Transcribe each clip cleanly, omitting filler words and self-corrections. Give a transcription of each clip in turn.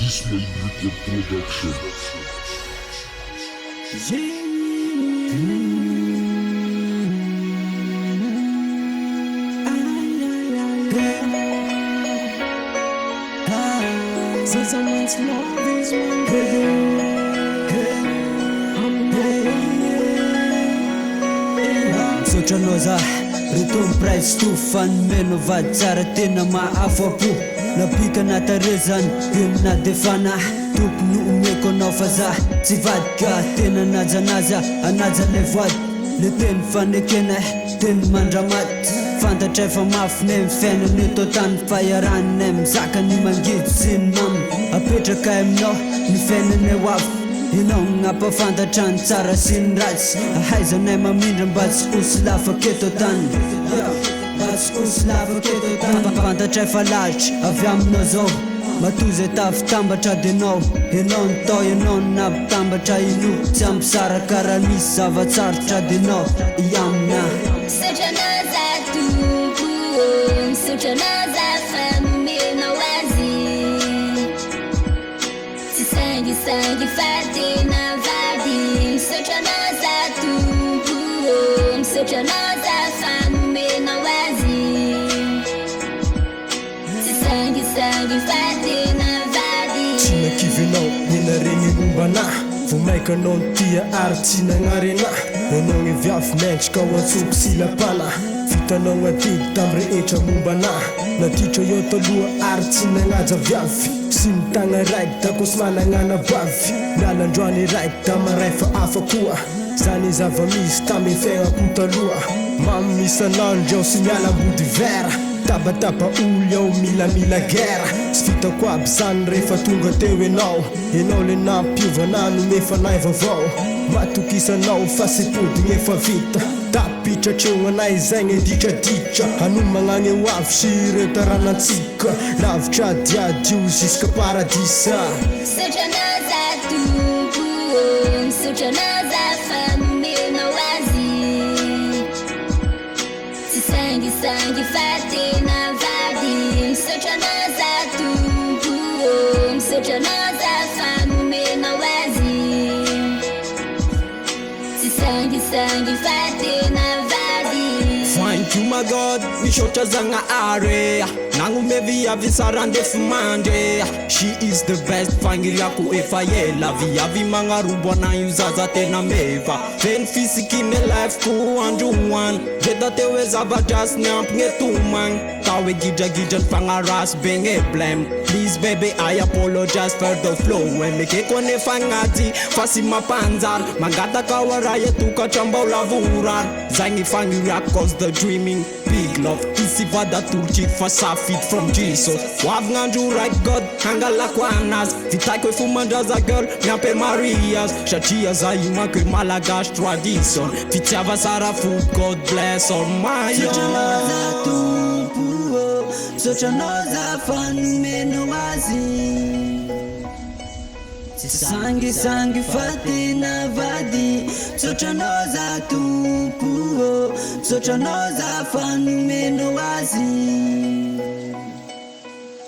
This may be a production. So someone's love is one Sotranoza Return price to fan meno vady tsara tena maafapo Napika natarezany na defana Tokony umeko anao fa za tsy vadika tena najanaja anaja le voady le teny fanekena teny mandramaty Fantatra efa mafy ne fiainany eto tany faharanay mizaka ny mangidy sy ny mamy apetraka aminao ny fiainany hoavy Inao gn'ampafantatra ny tsara sy ny ratsy ahaizanay mamindra mba tsy osy lafaka eto tany Mba tsy osy lafaka eto tany Fantatra efa lavitra avy aminao zao Matozy tafitambatra denao Enao nitao enao nampitambatra ino Tsy ampy sara karaha misy zavatsarotra denao iamina Sotranao za tompo Sotranao za fanomenao azy Tsy sangisangy fa tena vady Sotranao za tompo Sotranao za fanomenao azy Tsy sangisangy fa tena vady Tsy nakivinao ninaregny mombana Vao maika anao tia ary tsy nagnarena Anao ny viavy mentrika ho antsoko sy lapana Vitanao adidy tam rehetra mombana Natitra eo taloha ary tsy nagnaja viavy Sy mitagna raiky da kosy managnana bavy Mialandroany raiky da maray fa afa koa Zany zava-misy tamy fiaignako taloha Mamy isan'andro eo sy mialambody vera Tabataba olo eo milamila gera Sy vitako aby zany rehefa tonga teo enao Enao le nampiovana nomefanay vaovao Matokisanao fa sy podigny efa vita Tapitra treo anay zay gn'editraditra Hanomagna eo avy sy ireo taranantsika Lavitra diady io jusqu'à paradisa Sotranao za tompo Sotranao za fanomenao azy Tsy sangisangy fa tena vady Sotranao za tompo Sotranao za fanomenao azy Tsy sangisangy fa tena vady Thank you my God, misaotra zagnahary Nagnome viavy sarandefy mandre She is the best, fagniriako efa ela Viavy magnarobo anay io zaza tena meva Feny fisiky ny life-ko androany Reda teo hoe zava-drasy ny ampy gne tomagny Tao hoe gidragidra ny fagnarasy be gne blame Please baby I apologize for the flow Emekeko nefa agnaty fa sy mampanjary Mangataka ho aray atokatra mba ho lavorary Zay gny fagniriako cause the dreaming Big love Isi vadatoloky fa safidy from Jesus Hoavy gn'andro right God hangalako anazy Vitaiko hoe fomandraza girl miampy Marias Satria za io manko hoe malagasy tradition Fitiava sara food God bless all my Sotranao za tompo Sotranao za fanomenao azy Tsy sangisangy fa tena vady Sotranao za tompo Sotranao za fanomenao azy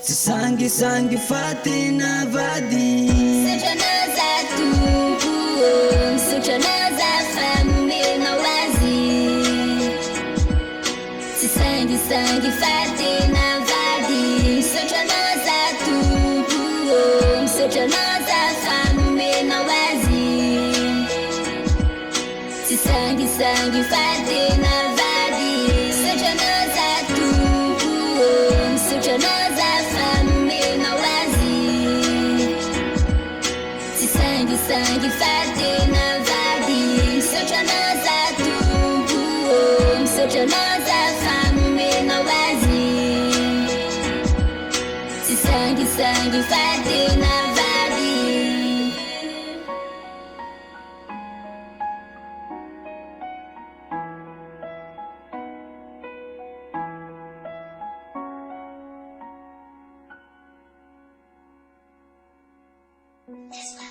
Tsy sangisangy fa tena vady Sotranao za tompo Sotranao za fanomenao azy Tsy sangisangy fa tena vady Sotranao za tompo Sotranao za fanomenao azy Tsy sangisangy fa tena vady Sotranao za tompo Sotranao za fanomenao azy Tsy sangisangy fa tena vady Sotranao za tompo Sotranao za fanomenao azy Tsy sangisangy fa tena vady This